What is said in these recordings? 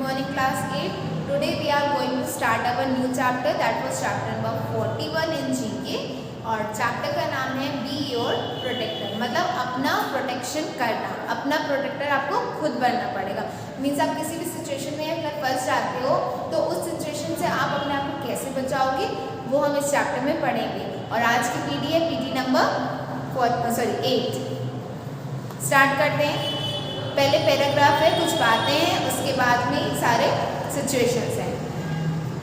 morning class 8. Today we are going to start our new chapter, that was chapter number 41 in GK. और chapter का नाम है be your protector, मतलब अपना protection करना, अपना प्रोटेक्टर आपको खुद बनना पड़ेगा। मीन्स आप किसी भी सिचुएशन में अगर फंस जाते हो तो उस सिचुएशन से आप अपने आप को कैसे बचाओगे वो हम इस चैप्टर में पढ़ेंगे। और आज की पीडी है पीडी नंबर 8। स्टार्ट करते हैं। पहले पैराग्राफ है, कुछ बातें हैं, उसके बाद में सारे सिचुएशंस हैं।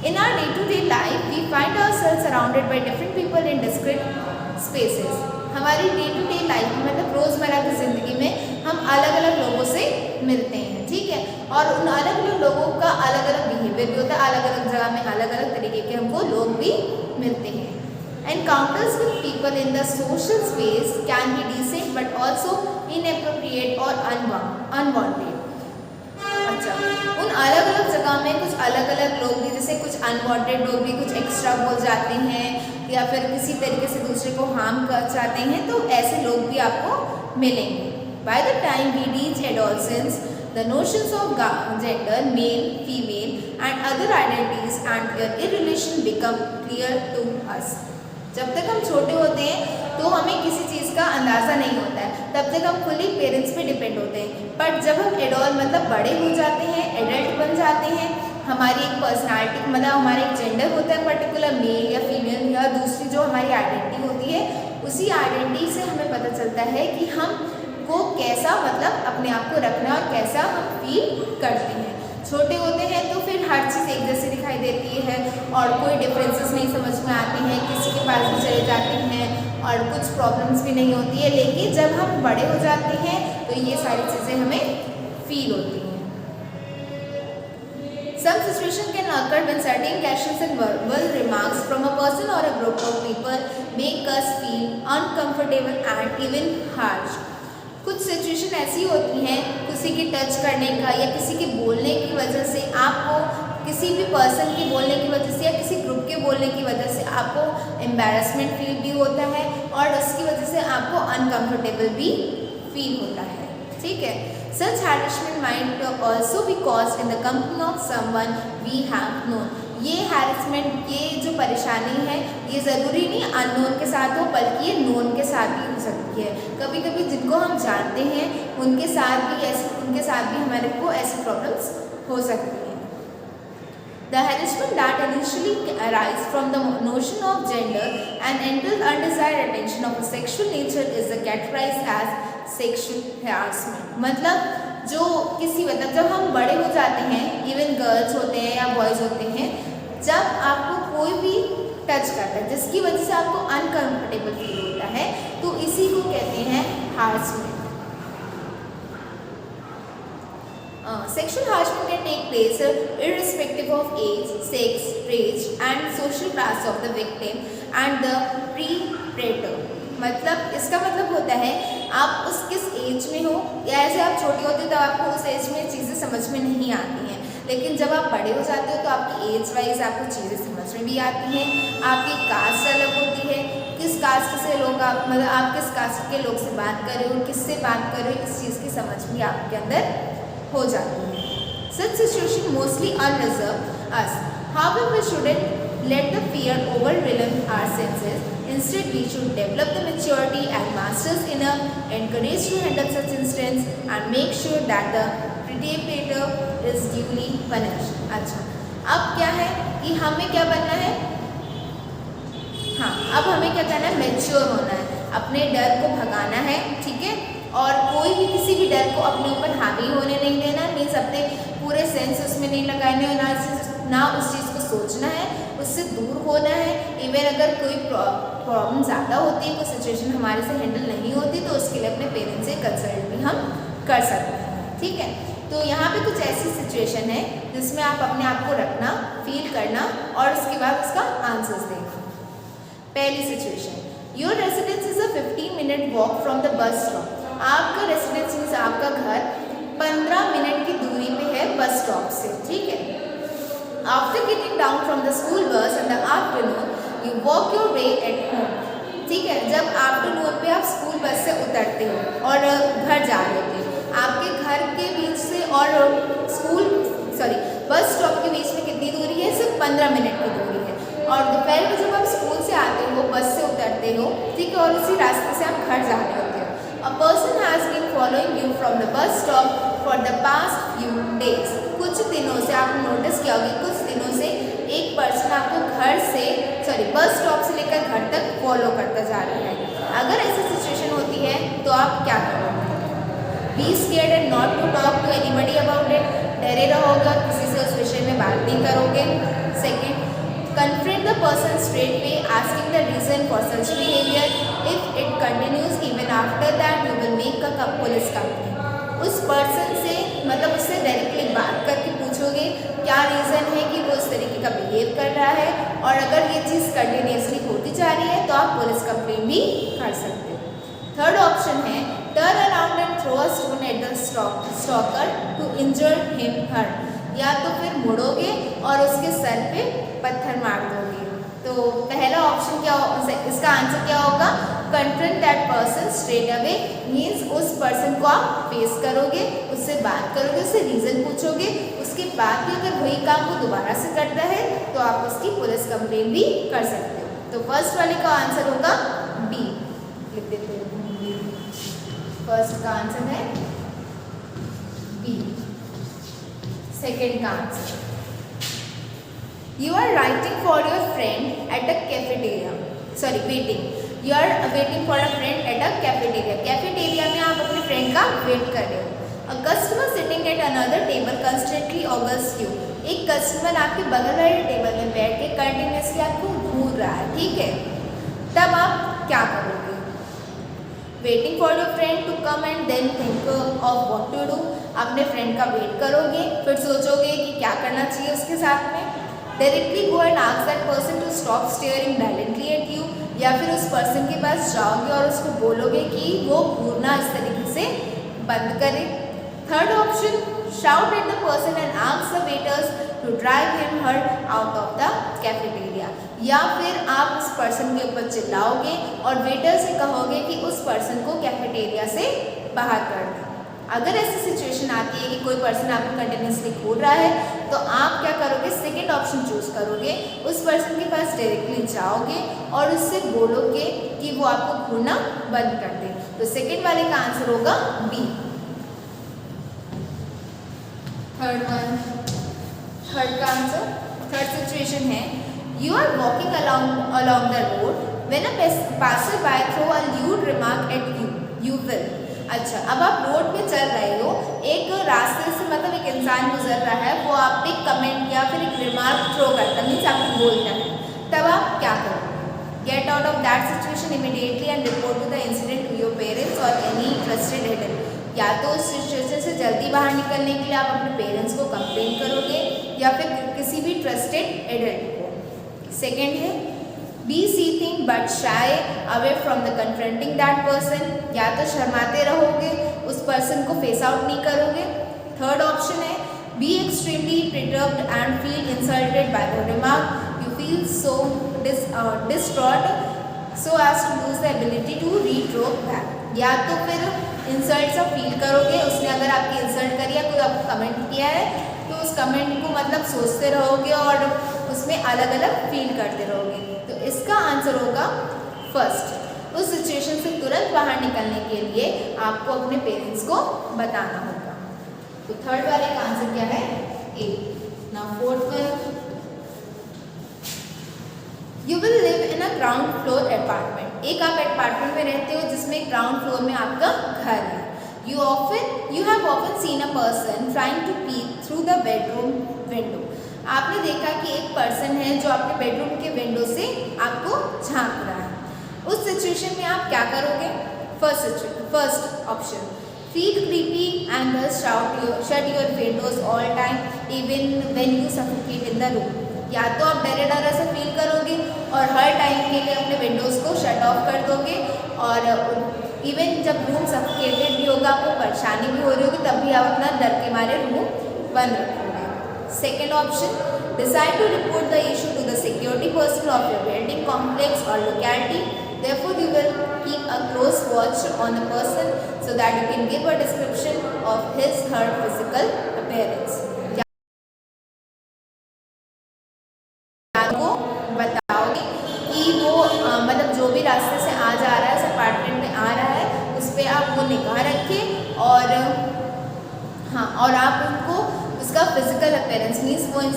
In our day-to-day life, we find ourselves surrounded by different people in discrete spaces. हमारी day-to-day life में मतलब रोज़मर्रा की ज़िंदगी में हम अलग अलग लोगों से मिलते हैं, ठीक है। और उन अलग अलग लोगों का अलग अलग बिहेवियर भी होता है, अलग अलग जगह में अलग अलग तरीके के हमको लोग भी मिलते हैं। Encounters with people in the social space can be decent but also inappropriate or unwanted. अच्छा, उन अलग अलग जगह में कुछ अलग अलग लोग भी, जैसे कुछ अनवांटेड लोग भी कुछ एक्स्ट्रा बोल जाते हैं या फिर किसी तरीके से दूसरे को हार्म कर चाहते हैं, तो ऐसे लोग भी आपको मिलेंगे। By the time we reach adolescence, the notions of gender, male, female and other identities and their relation become clear to us. जब तक हम छोटे होते हैं तो हमें किसी चीज़ का अंदाज़ा नहीं होता है, तब तक हम फुली पेरेंट्स पे डिपेंड होते हैं। बट जब हम एडल्ट मतलब बड़े हो जाते हैं, एडल्ट बन जाते हैं, हमारी एक पर्सनालिटी मतलब हमारा एक जेंडर होता है पर्टिकुलर, मेल या फीमेल या दूसरी जो हमारी आइडेंटिटी होती है, उसी आइडेंटिटी से हमें पता चलता है कि हम को कैसा मतलब अपने आप को रखना और कैसा हम फील करते हैं। छोटे होते हैं तो फिर हर चीज़ एक जैसी दिखाई देती है और कोई डिफरेंसेस नहीं समझ में आते हैं, किसी के पास भी चले जाते हैं और कुछ प्रॉब्लम्स भी नहीं होती है। लेकिन जब हम बड़े हो जाते हैं तो ये सारी चीज़ें हमें फील होती हैं। Some situation can occur when certain actions and verbal remarks from a person or a group of people make us feel uncomfortable and even harsh. कुछ सिचुएशन ऐसी होती हैं किसी की टच करने का या किसी के बोलने की वजह से, आपको किसी भी पर्सन के बोलने की वजह से या किसी ग्रुप के बोलने की वजह से आपको एम्बैरसमेंट फील भी होता है और उसकी वजह से आपको अनकंफर्टेबल भी फील होता है, ठीक है। Such harassment might also be caused in the company of someone we have known. ये हैरेसमेंट, ये जो परेशानी है, ये ज़रूरी नहीं अननोन के साथ हो, बल्कि ये नोन के साथ भी हो सकती है। कभी कभी जिनको हम जानते हैं उनके साथ भी हमारे को ऐसी प्रॉब्लम्स हो सकती हैं। The harassment that initially arises from the notion of gender and enters undesired attention of a sexual nature is categorized as sexual harassment. मतलब जो किसी जब हम बड़े हो जाते हैं, इवन गर्ल्स होते हैं या बॉयज़ होते हैं, जब आपको कोई भी टच करता है जिसकी वजह से आपको अनकंफर्टेबल फील होता है, तो इसी को कहते हैं harassment. Sexual harassment can take place irrespective of age, sex, race and social class of the victim and the perpetrator. मतलब इसका मतलब होता है आप उस किस एज में हो, या ऐसे आप छोटे होते हो तो आपको उस एज में चीज़ें समझ में नहीं आती हैं, लेकिन जब आप बड़े हो जाते हो तो आपकी एज वाइज आपको चीज़ें समझ में भी आती हैं। आपकी कास्ट अलग होती है, किस कास्ट से लोग आप मतलब आप किस कास्ट के लोग से बात कर रहे हो, किससे बात कर रहे हो, इस चीज़ की समझ भी आपके अंदर हो जाती है। Such situation mostly unreserved us. However, we shouldn't let the fear overwhelm our senses. Instead, we should develop the maturity and masters inner, encourage to handle such incidents, and make sure that the perpetrator is duly punished. अच्छा, अब क्या है कि हमें क्या बनना है? हाँ, अब हमें क्या करना है? मैच्योर होना है, अपने डर को भगाना है, ठीक है। और कोई भी किसी भी डर को अपने ऊपर हावी होने नहीं देना, मीन्स अपने पूरे सेंस उसमें नहीं लगाने और ना उस चीज़ को सोचना है, उससे दूर होना है। इवन अगर कोई प्रॉब्लम ज़्यादा होती है, कोई सिचुएशन हमारे से हैंडल नहीं होती, तो उसके लिए अपने पेरेंट्स से कंसल्ट भी हम कर सकते हैं, ठीक है। तो यहाँ पे कुछ ऐसी सिचुएशन है जिसमें आप अपने आप को रखना, फील करना और उसके बाद उसका आंसर्स देना। पहली situation, your residence is a 15 minute walk from the bus stop. आपका रेसिडेंस मीन्स आपका घर 15 मिनट की दूरी पे है बस स्टॉप से, ठीक है। After getting down from the school bus in the afternoon you walk your way at home, ठीक है। जब आफ्टरनून पे आप स्कूल बस से उतरते हो और घर जा रहे होते हो, आपके घर के बीच से और बस स्टॉप के बीच में कितनी दूरी है, सिर्फ 15 मिनट की दूरी है। और दोपहर में जब आप स्कूल से आते हो, बस से उतरते हो, ठीक है, और उसी रास्ते से आप घर जा रहे होते हो। A person has been following you from the bus stop for the past few days. कुछ दिनों से आपने नोटिस किया होगा, कुछ दिनों से एक पर्सन आपको बस स्टॉप से लेकर घर तक फॉलो करता जा रहा है। अगर ऐसी सिचुएशन होती है तो आप क्या करोगे? Be scared and not to talk to anybody about it. डरे रहोगे और किसी से उस विषय में बात नहीं करोगे। Second, confront the person straight way, asking the reason for such behavior. If it continues even after that, you will make a police complaint. उस पर्सन से मतलब उससे डायरेक्टली बात करके पूछोगे क्या रीज़न है कि वो उस तरीके का बिहेव कर रहा है, और अगर ये चीज़ कंटिन्यूसली होती जा रही है तो आप पुलिस कंप्लेंट भी कर सकते हो। थर्ड ऑप्शन है turn around and throw a stone at the stalker to injure him her. या तो फिर मुड़ोगे और उसके सर पे पत्थर मार दोगे। तो पहला ऑप्शन क्या इसका आंसर क्या होगा? Confront that person straight away, means उस पर्सन को आप फेस करोगे, उससे बात करोगे, उससे रीज़न पूछोगे, उसके बाद भी अगर वही काम वो दोबारा से करता है तो आप उसकी पुलिस कंप्लेंट भी कर सकते हो। तो फर्स्ट वाले का आंसर होगा बी, लिख देते हैं। फर्स्ट का आंसर है बी। सेकेंड का answer, you are writing for your friend at a cafeteria, you are waiting for a friend at a cafeteria में आप अपने फ्रेंड का वेट कर रहे हो। a customer sitting at another table constantly ogles you, एक customer आपके बगल वाले टेबल में बैठ के कंटिन्यूसली आपको घूर रहा है, ठीक है, तब आप क्या करोगे? Waiting for your friend to come and then think of what to do, अपने फ्रेंड का वेट करोगे, फिर सोचोगे कि क्या करना चाहिए उसके साथ में। Directly go and ask that person to stop staring directly at you, या फिर उस पर्सन के पास जाओगे और उसको बोलोगे कि वो घूरना इस तरीके से बंद करे। Third option, shout at the person and ask the waiters to drive him her out of the cafeteria, या फिर आप उस पर्सन के ऊपर चिल्लाओगे और वेटर से कहोगे कि उस पर्सन को कैफेटेरिया से बाहर कर दें। अगर ऐसी सिचुएशन आती है कि कोई पर्सन आपको कंटिन्यूसली घूर रहा है तो आप क्या करोगे? सेकेंड ऑप्शन चूज करोगे, उस पर्सन के पास डायरेक्टली जाओगे और उससे बोलोगे कि वो आपको घूरना बंद कर दे। तो सेकेंड वाले का आंसर होगा बी। थर्ड का आंसर, थर्ड सिचुएशन है you are walking along the road when a passerby throw a lewd remark at you will। अच्छा, अब आप रोड पे चल रहे हो, एक रास्ते से मतलब एक इंसान गुजर रहा है, वो आप पे कमेंट या फिर एक रिमार्क थ्रो करता है, मीन्स आपको बोलता है, तब आप क्या करोगे? Get out of that situation immediately and report to the incident to your parents और एनी ट्रस्टेड एडल्ट। या तो उस सिचुएशन से जल्दी बाहर निकलने के लिए आप अपने पेरेंट्स को कंप्लेन करोगे या फिर किसी भी ट्रस्टेड एडल्ट को। सेकेंड है be seething but shy away from the confronting that person, या तो शर्माते रहोगे, उस पर्सन को फेस आउट नहीं करोगे। थर्ड ऑप्शन है be extremely perturbed and feel insulted by the remark, you feel so distraught so as to lose the ability to retort back. या तो फिर इंसल्ट सा फील करोगे, उसने अगर आपकी इंसल्ट करी है, कोई आपको कमेंट किया है तो उस कमेंट को मतलब सोचते रहोगे और उसमें अलग अलग फील करते रहोगे। तो इसका आंसर होगा फर्स्ट। उस सिचुएशन से तुरंत बाहर निकलने के लिए आपको अपने पेरेंट्स को बताना होगा। तो थर्ड वाले का आंसर क्या है? A. Now fourth one, you will live in a ground floor apartment. एक आप अपार्टमेंट में रहते हो जिसमें ग्राउंड फ्लोर में आपका घर है। You have often seen a person trying to peek through the bedroom window। आपने देखा कि एक पर्सन है जो आपके बेडरूम के विंडो से आपको झांक रहा है। उस सिचुएशन में आप क्या करोगे? First option, feel creepy and shut your Windows all time even when you suffocate in the room. या तो आप डरा सा फील करोगे और हर टाइम के लिए अपने विंडोज़ को शट ऑफ कर दोगे, और इवन जब रूम सफोकेटेड भी होगा, आपको परेशानी भी हो रही होगी, तब भी आप अपना डर के मारे रूम बंद रखोगे। Second option, decide to report the issue to the security personnel of your building complex or locality. Therefore, you will keep a close watch on the person so that you can give a description of his/her physical appearance.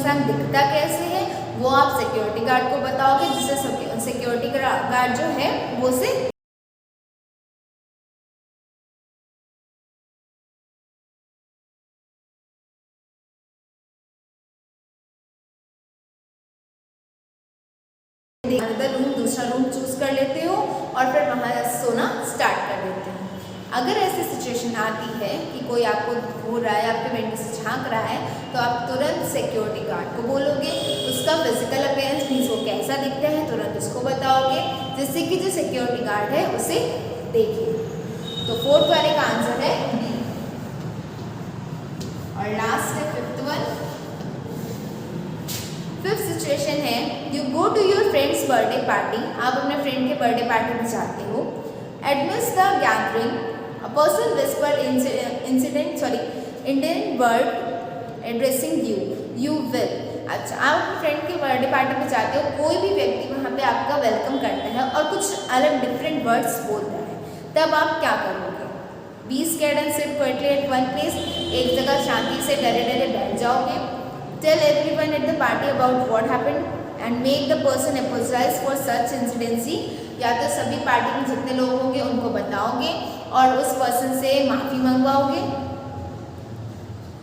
इंसान दिखता कैसे है वो आप security guard को बताओगे, जिससे security guard जो है वो से अदर रूम, दूसरा रूम चूज कर लेते हो और फिर वहाँ सोना स्टार्ट कर देते हो। अगर ऐसी सिचुएशन आती है कि कोई आपको घूर रहा है, आपके विंडो से झांक रहा है, तो आप तुरंत सिक्योरिटी गार्ड को बोलोगे, उसका फिजिकल अपीयरेंस मीन्स वो कैसा दिखता है तुरंत उसको बताओगे, जिससे कि जो सिक्योरिटी गार्ड है उसे देखे। तो फोर्थ वाले का आंसर है बी। और लास्ट है फिफ्थ वन। फिफ्थ सिचुएशन है you go to your friends birthday party, आप अपने फ्रेंड के बर्थडे पार्टी में जाते हो। Admits the gathering a person whispered Indian word addressing you will. अच्छा, आप अपने फ्रेंड के बर्थडे पार्टी में जाते हो, कोई भी व्यक्ति वहाँ पे आपका वेलकम करता है और कुछ अलग डिफरेंट वर्ड्स बोलता है, तब आप क्या करोगे? Be scared and sit quietly at one place, एक जगह शांति से डरे डरे बैठ जाओगे। Tell everyone at the party about what happened and make the person apologize for such incidency, या तो सभी पार्टी में जितने लोग होंगे उनको बताओगे और उस पर्सन से माफ़ी मंगवाओगे।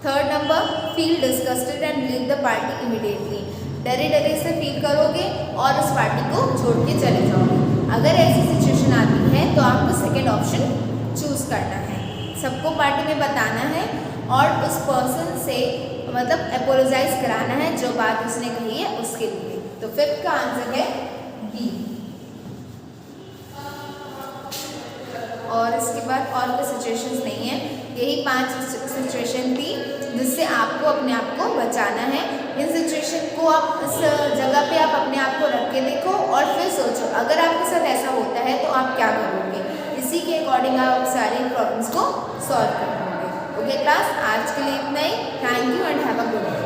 Third number, feel disgusted and leave the party immediately, डरे डरे से फील करोगे और उस पार्टी को छोड़ के चले जाओगे। अगर ऐसी सिचुएशन आती है तो आपको सेकेंड ऑप्शन चूज करना है, सबको पार्टी में बताना है और उस पर्सन से मतलब अपोलोजाइज कराना है जो बात उसने कही है उसके लिए। तो फिफ्थ का आंसर है बी। और इसके बाद और कोई सिचुएशंस नहीं है, यही 5 सिचुएशन थी जिससे आपको अपने आप को बचाना है। इन सिचुएशन को आप इस जगह पे आप अपने आप को रख के देखो और फिर सोचो अगर आपके साथ ऐसा होता है तो आप क्या करोगे, इसी के अकॉर्डिंग आप सारी प्रॉब्लम्स को सॉल्व करोगे। ओके क्लास, आज के लिए इतना ही। Thank you and have a good day.